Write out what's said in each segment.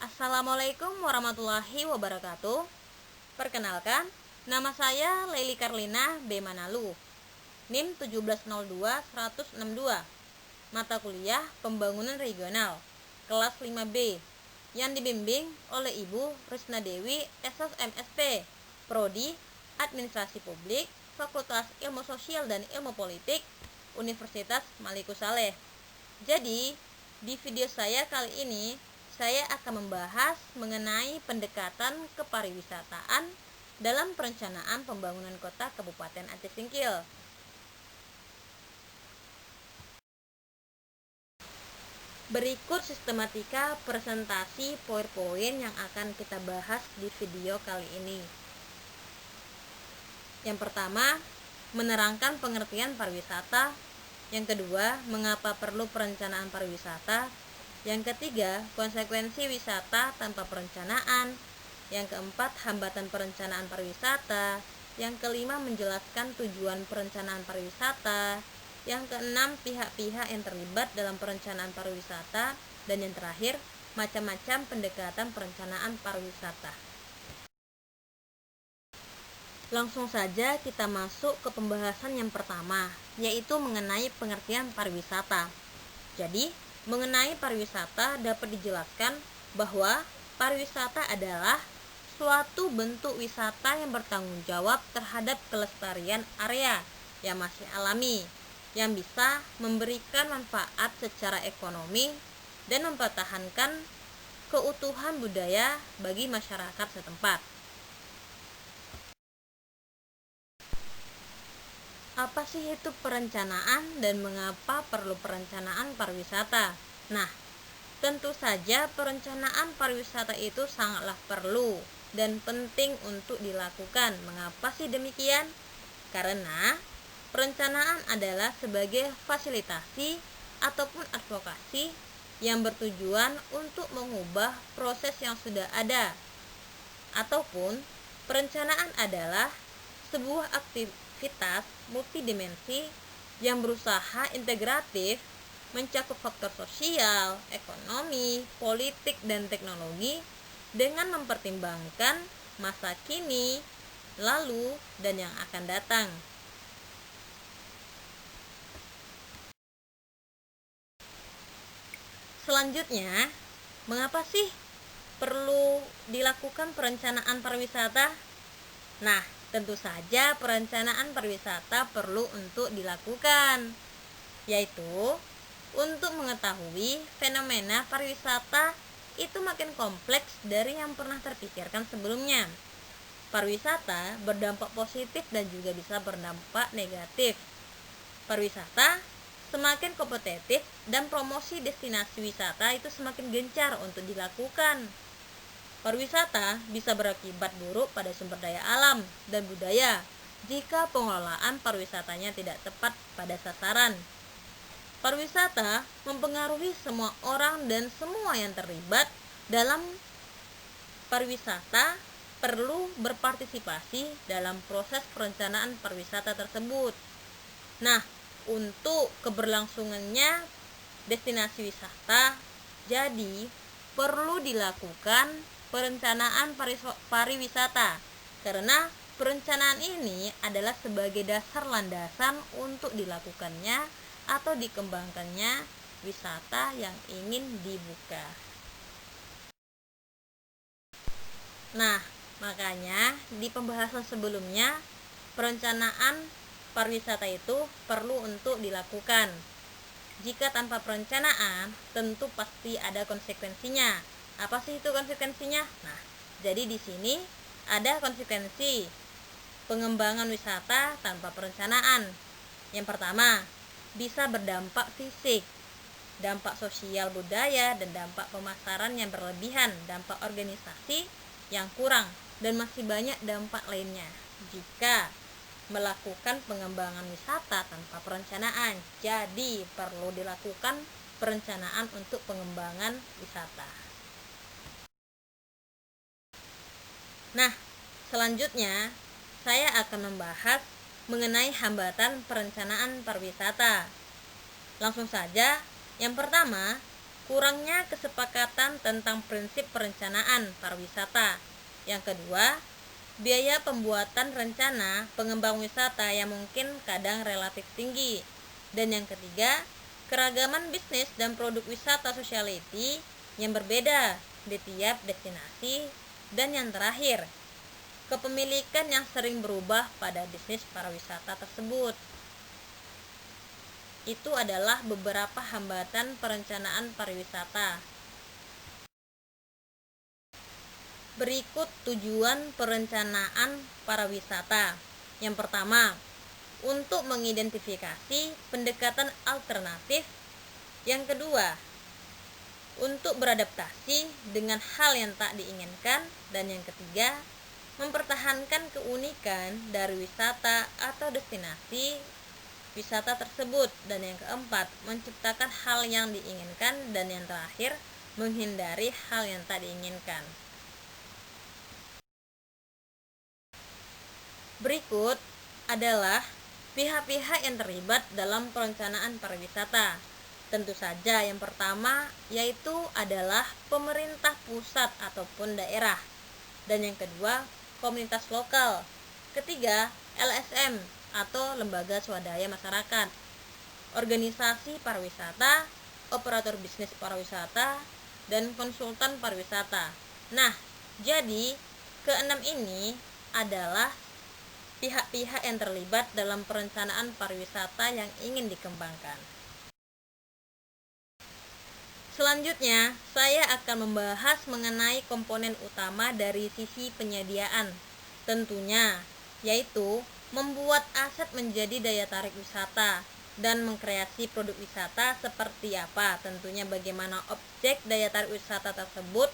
Assalamualaikum warahmatullahi wabarakatuh. Perkenalkan, nama saya Leili Karlina B. Manalu, NIM 1702162, mata kuliah Pembangunan Regional, kelas 5B, yang dibimbing oleh Ibu Risna Dewi SSMSP, Prodi Administrasi Publik, Fakultas Ilmu Sosial dan Ilmu Politik, Universitas Maliku Saleh. Jadi, di video saya kali ini, saya akan membahas mengenai pendekatan kepariwisataan dalam perencanaan pembangunan kota Kabupaten Aceh Singkil. Berikut sistematika presentasi PowerPoint yang akan kita bahas di video kali ini. Yang pertama, menerangkan pengertian pariwisata. Yang kedua, mengapa perlu perencanaan pariwisata. Yang ketiga, konsekuensi wisata tanpa perencanaan. Yang keempat, hambatan perencanaan pariwisata. Yang kelima, menjelaskan tujuan perencanaan pariwisata. Yang keenam, pihak-pihak yang terlibat dalam perencanaan pariwisata. Dan yang terakhir, macam-macam pendekatan perencanaan pariwisata. Langsung saja kita masuk ke pembahasan yang pertama, yaitu mengenai pengertian pariwisata. Jadi, mengenai pariwisata dapat dijelaskan bahwa pariwisata adalah suatu bentuk wisata yang bertanggung jawab terhadap kelestarian area yang masih alami, yang bisa memberikan manfaat secara ekonomi dan mempertahankan keutuhan budaya bagi masyarakat setempat. Apa sih itu perencanaan dan mengapa perlu perencanaan pariwisata? Nah, tentu saja perencanaan pariwisata itu sangatlah perlu dan penting untuk dilakukan. Mengapa sih demikian? Karena perencanaan adalah sebagai fasilitasi ataupun advokasi yang bertujuan untuk mengubah proses yang sudah ada. Ataupun perencanaan adalah sebuah aktivitas multidimensi yang berusaha integratif mencakup faktor sosial, ekonomi, politik, dan teknologi dengan mempertimbangkan masa kini, lalu, dan yang akan datang. Selanjutnya, mengapa sih perlu dilakukan perencanaan pariwisata? Nah, tentu saja perencanaan pariwisata perlu untuk dilakukan, yaitu untuk mengetahui fenomena pariwisata itu makin kompleks dari yang pernah terpikirkan sebelumnya. Pariwisata berdampak positif dan juga bisa berdampak negatif. Pariwisata semakin kompetitif dan promosi destinasi wisata itu semakin gencar untuk dilakukan. Pariwisata bisa berakibat buruk pada sumber daya alam dan budaya jika pengelolaan pariwisatanya tidak tepat pada sasaran. Pariwisata mempengaruhi semua orang dan semua yang terlibat dalam pariwisata perlu berpartisipasi dalam proses perencanaan pariwisata tersebut. Nah, untuk keberlangsungannya destinasi wisata, jadi perlu dilakukan perencanaan pariwisata, karena perencanaan ini adalah sebagai dasar landasan untuk dilakukannya atau dikembangkannya wisata yang ingin dibuka. Nah, makanya di pembahasan sebelumnya perencanaan pariwisata itu perlu untuk dilakukan. Jika tanpa perencanaan, tentu pasti ada konsekuensinya. Apa sih itu konsekuensinya? Nah, jadi di sini ada konsekuensi pengembangan wisata tanpa perencanaan. Yang pertama, bisa berdampak fisik, dampak sosial budaya, dan dampak pemasaran yang berlebihan, dampak organisasi yang kurang, dan masih banyak dampak lainnya jika melakukan pengembangan wisata tanpa perencanaan. Jadi perlu dilakukan perencanaan untuk pengembangan wisata. Nah, selanjutnya saya akan membahas mengenai hambatan perencanaan pariwisata. Langsung saja, yang pertama, kurangnya kesepakatan tentang prinsip perencanaan pariwisata. Yang kedua, biaya pembuatan rencana pengembang wisata yang mungkin kadang relatif tinggi. Dan yang ketiga, keragaman bisnis dan produk wisata sociality yang berbeda di tiap destinasi. Dan yang terakhir, kepemilikan yang sering berubah pada bisnis pariwisata tersebut. Itu adalah beberapa hambatan perencanaan pariwisata. Berikut tujuan perencanaan pariwisata. Yang pertama, untuk mengidentifikasi pendekatan alternatif. Yang kedua, untuk beradaptasi dengan hal yang tak diinginkan. Dan yang ketiga, mempertahankan keunikan dari wisata atau destinasi wisata tersebut. Dan yang keempat, menciptakan hal yang diinginkan. Dan yang terakhir, menghindari hal yang tak diinginkan. Berikut adalah pihak-pihak yang terlibat dalam perencanaan pariwisata. Tentu saja yang pertama yaitu adalah pemerintah pusat ataupun daerah. Dan yang kedua, komunitas lokal. Ketiga, LSM atau lembaga swadaya masyarakat, organisasi pariwisata, operator bisnis pariwisata, dan konsultan pariwisata. Nah, jadi keenam ini adalah pihak-pihak yang terlibat dalam perencanaan pariwisata yang ingin dikembangkan. Selanjutnya, saya akan membahas mengenai komponen utama dari sisi penyediaan. Tentunya, yaitu membuat aset menjadi daya tarik wisata dan mengkreasi produk wisata seperti apa. Tentunya bagaimana objek daya tarik wisata tersebut.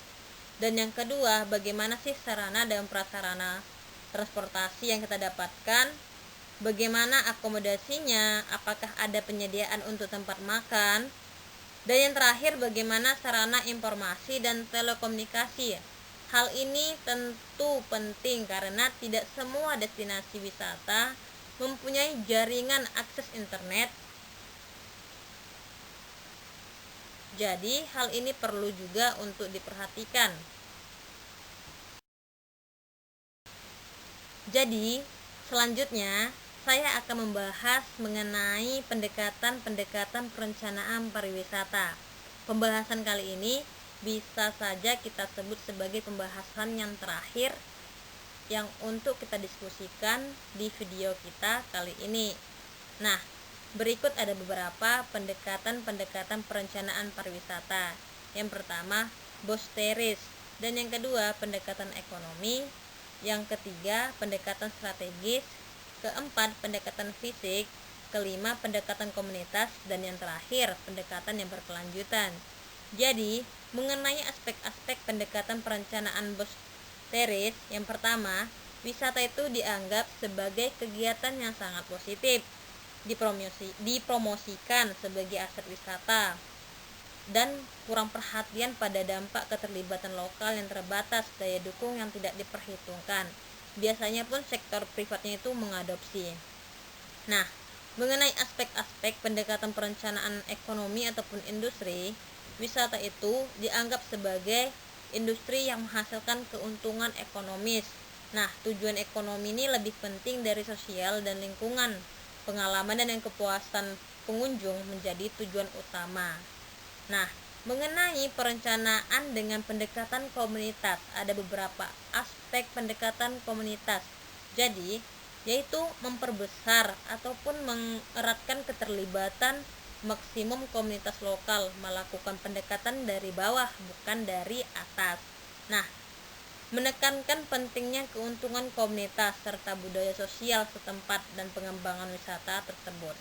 Dan yang kedua, bagaimana sih sarana dan prasarana transportasi yang kita dapatkan, bagaimana akomodasinya, apakah ada penyediaan untuk tempat makan. Dan yang terakhir, bagaimana sarana informasi dan telekomunikasi. Hal ini tentu penting karena tidak semua destinasi wisata mempunyai jaringan akses internet. Jadi, hal ini perlu juga untuk diperhatikan. Jadi, selanjutnya saya akan membahas mengenai pendekatan perencanaan pariwisata. Pembahasan kali ini bisa saja kita sebut sebagai pembahasan yang terakhir yang untuk kita diskusikan di video kita kali ini. Nah, berikut ada beberapa pendekatan perencanaan pariwisata. Yang pertama, bosteris, dan yang kedua, pendekatan ekonomi. Yang ketiga, pendekatan strategis. Keempat, pendekatan fisik. Kelima, pendekatan komunitas. Dan yang terakhir, pendekatan yang berkelanjutan. Jadi, mengenai aspek-aspek pendekatan perencanaan bosteris, yang pertama, wisata itu dianggap sebagai kegiatan yang sangat positif, dipromosikan sebagai aset wisata, dan kurang perhatian pada dampak keterlibatan lokal yang terbatas, daya dukung yang tidak diperhitungkan. Biasanya pun sektor privatnya itu mengadopsi. Nah, mengenai aspek-aspek pendekatan perencanaan ekonomi ataupun industri, wisata itu dianggap sebagai industri yang menghasilkan keuntungan ekonomis. Nah, tujuan ekonomi ini lebih penting dari sosial dan lingkungan. Pengalaman dan kepuasan pengunjung menjadi tujuan utama. Nah, mengenai perencanaan dengan pendekatan komunitas, ada beberapa aspek pendekatan komunitas. Jadi, yaitu memperbesar ataupun mengeratkan keterlibatan maksimum komunitas lokal, melakukan pendekatan dari bawah bukan dari atas. Nah, menekankan pentingnya keuntungan komunitas serta budaya sosial setempat dan pengembangan wisata tersebut.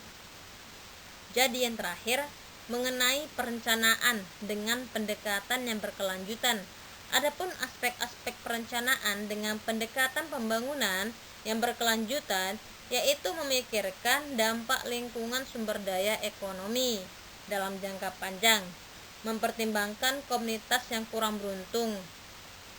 Jadi yang terakhir, mengenai perencanaan dengan pendekatan yang berkelanjutan. Adapun aspek-aspek perencanaan dengan pendekatan pembangunan yang berkelanjutan yaitu memikirkan dampak lingkungan sumber daya ekonomi dalam jangka panjang, mempertimbangkan komunitas yang kurang beruntung,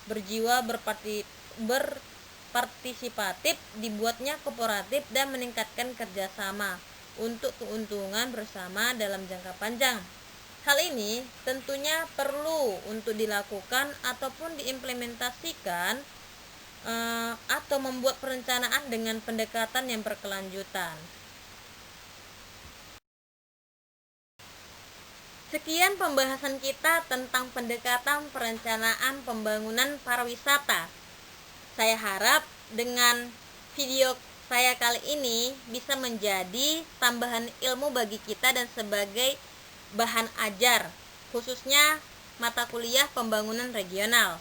berjiwa berpartisipatif, dibuatnya kooperatif dan meningkatkan kerjasama untuk keuntungan bersama dalam jangka panjang. Hal ini tentunya perlu untuk dilakukan ataupun diimplementasikan atau membuat perencanaan dengan pendekatan yang berkelanjutan. Sekian pembahasan kita tentang pendekatan perencanaan pembangunan pariwisata. Saya harap dengan video saya kali ini bisa menjadi tambahan ilmu bagi kita dan sebagai bahan ajar, khususnya mata kuliah pembangunan regional.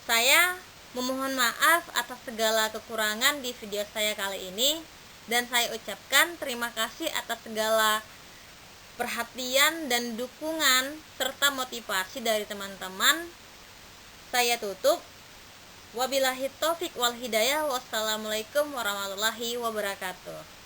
Saya memohon maaf atas segala kekurangan di video saya kali ini, dan saya ucapkan terima kasih atas segala perhatian dan dukungan serta motivasi dari teman-teman. Saya tutup. Wabillahi taufik wal hidayah. Wassalamualaikum warahmatullahi wabarakatuh.